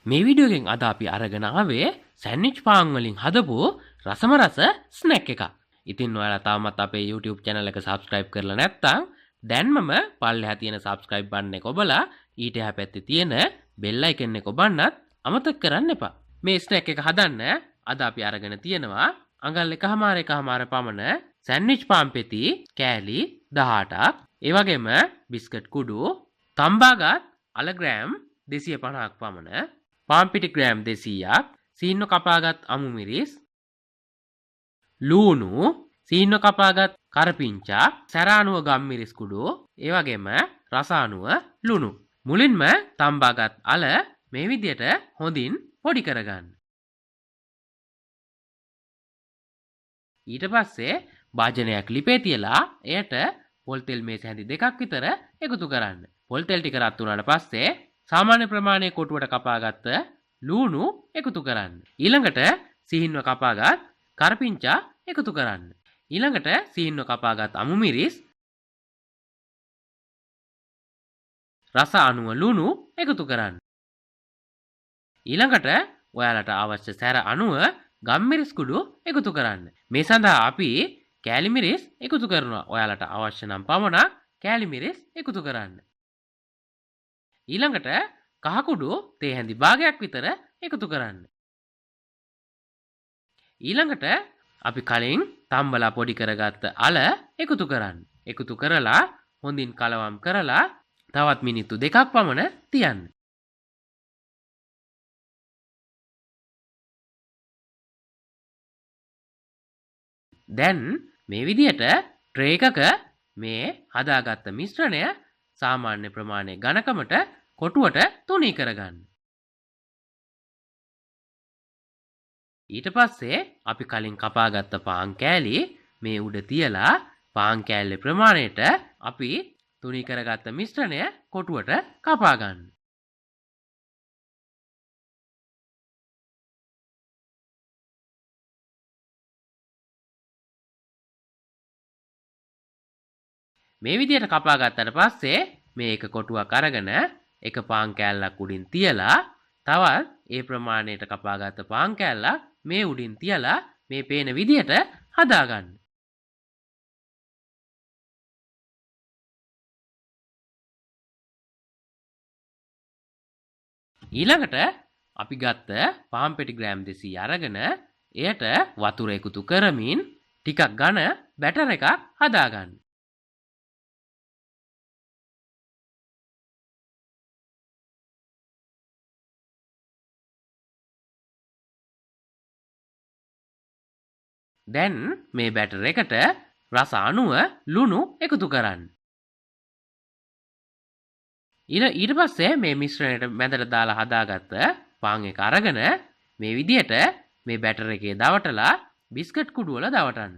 මේ වීඩියෝ එකෙන් අද අපි අරගෙන ආවේ සෑන්ඩ්විච් පාන් වලින් හදපු රසම රස ස්නැක් එකක්. ඉතින් ඔයාලා තාමත් අපේ YouTube channel එක subscribe කරලා නැත්නම් දැන්මම පල්ලෙහා තියෙන subscribe button එක ඔබලා ඊට එහා පැත්තේ තියෙන bell icon එක ඔබන්නත් අමතක කරන්න එපා. මේ ස්නැක් එක හදන්න අද අපි අරගෙන තියෙනවා අඟල් 1.5 පමණ සෑන්ඩ්විච් පාන් පෙති කෑලි 18ක්. ඒ වගේම බිස්කට් කුඩු, තම්බාගත් අල ග්‍රෑම් 250ක් පමණ, පාන් පිටි ග්‍රෑම් 200ක්, සීනු කපාගත් අමු මිරිස්, ලූණු, සීනු කපාගත් කරපිංචා, සැරානුව ගම් මිරිස් කුඩු, ඒ වගේම රසානුව ලුණු. මුලින්ම තම්බාගත් අල මේ විදියට හොඳින් පොඩි කරගන්න. ඊට පස්සේ භාජනයක් ලිපේ තියලා එයට පොල් තෙල් මේස හැඳි 2ක් විතර එකතු කරන්න. පොල් තෙල් ටික රත් වුණාට පස්සේ සාමාන්‍ය ප්‍රමාණයේ කොටුවට කපාගත්ත ලූණු එකතු කරන්න. ඊළඟට සිහින්ව කපාගත් කරපිංචා එකතු කරන්න. ඊළඟට සිහින්ව කපාගත් අමු මිරිස්, රස අනුව ලුණු එකතු කරන්න. ඊළඟට ඔයාලට අවශ්‍ය සැර අනුව ගම් මිරිස් කුඩු එකතු කරන්න. මේ සඳහා අපි කෑලි මිරිස් එකතු කරනවා. ඔයාලට අවශ්‍ය නම් පමණක් කෑලි මිරිස් එකතු කරන්න. ඊළඟට කහ කුඩු තේ හැඳි භාගයක් විතර එකතු කරන්න. ඊළඟට අපි කලින් තම්බලා පොඩි කරගත්ත අල එකතු කරන්න. එකතු කරලා හොඳින් කලවම් කරලා තවත් මිනිත්තු 2ක් පමණ තියන්න. දැන් මේ විදියට ට්‍රේ එකක මේ හදාගත්ත මිශ්‍රණය සාමාන්‍ය ප්‍රමාණය ඝනකමට කොටුවට තුනී කරගන්න. ඊට පස්සේ අපි කලින් කපාගත්ත පාන් කෑලි මේ උඩ තියලා පාන් කෑල්ලේ ප්‍රමාණයට අපි තුනී කරගත්ත මිශ්‍රණය කොටුවට කපා ගන්න. මේ විදියට කපා ගත්තට පස්සේ මේක කොටුවක් අරගෙන එක පාන් කෑල්ලක් උඩින් තියලා තවත් ඒ ප්‍රමාණයට කපාගත්ත පාන් කෑල්ලක් මේ උඩින් තියලා මේ පේන විදියට හදාගන්න. ඊළඟට අපි ගත්ත පාන් පෙටි ග්‍රෑම් 200 අරගෙන එයට වතුර එකතු කරමින් ටිකක් ඝන බැටර් එකක් හදාගන්න. දැන් මේ බැටර් එකට රස අනුව ලුණු එකතු කරන්න. ඊට පස්සේ මේ මිශ්‍රණයට මැදට දාලා හදාගත්ත පාන් එක අරගෙන මේ විදියට මේ බැටර් එකේ දවටලා බිස්කට් කුඩු වල දවටන්න.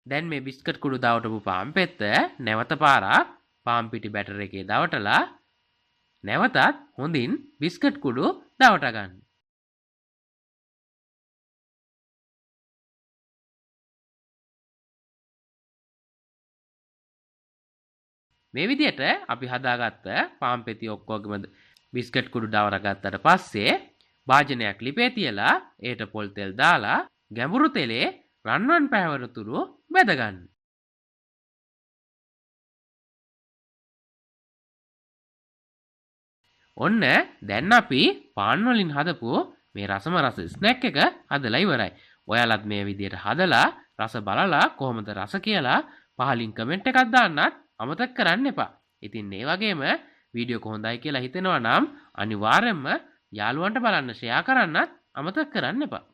දැන් මේ බිස්කට් කුඩු දවටපු පාන් පෙත්ත නැවත පාරක් පාන් පිටි බැටර් එකේ දවටලා නැවතත් හොඳින් බිස්කට් කුඩු දවට ගන්න. මේ විදියට අපි හදාගත්ත පාන් පෙති ඔක්කොගෙම බිස්කට් කුඩු දවර ගත්තට පස්සේ භාජනයක් ලිපේ තියලා ඒට පොල් තෙල් දාලා ගැඹුරු තෙලේ රන්වන් පැහැවෙන තුරු බෙද ගන්න. ඔන්න දැන් අපි පාන් වලින් හදපු මේ රසම රස ස්නැක් එක හදලා ඉවරයි. ඔයාලත් මේ විදියට හදලා රස බලලා කොහොමද රස කියලා පහලින් කමෙන්ට් එකක් දාන්නත් අමතක කරන්න එපා. ඉතින් මේ වගේම වීඩියෝ එක හොඳයි කියලා හිතෙනවා නම් අනිවාර්යයෙන්ම යාළුවන්ට බලන්න ෂෙයා කරන්නත් අමතක කරන්න එපා.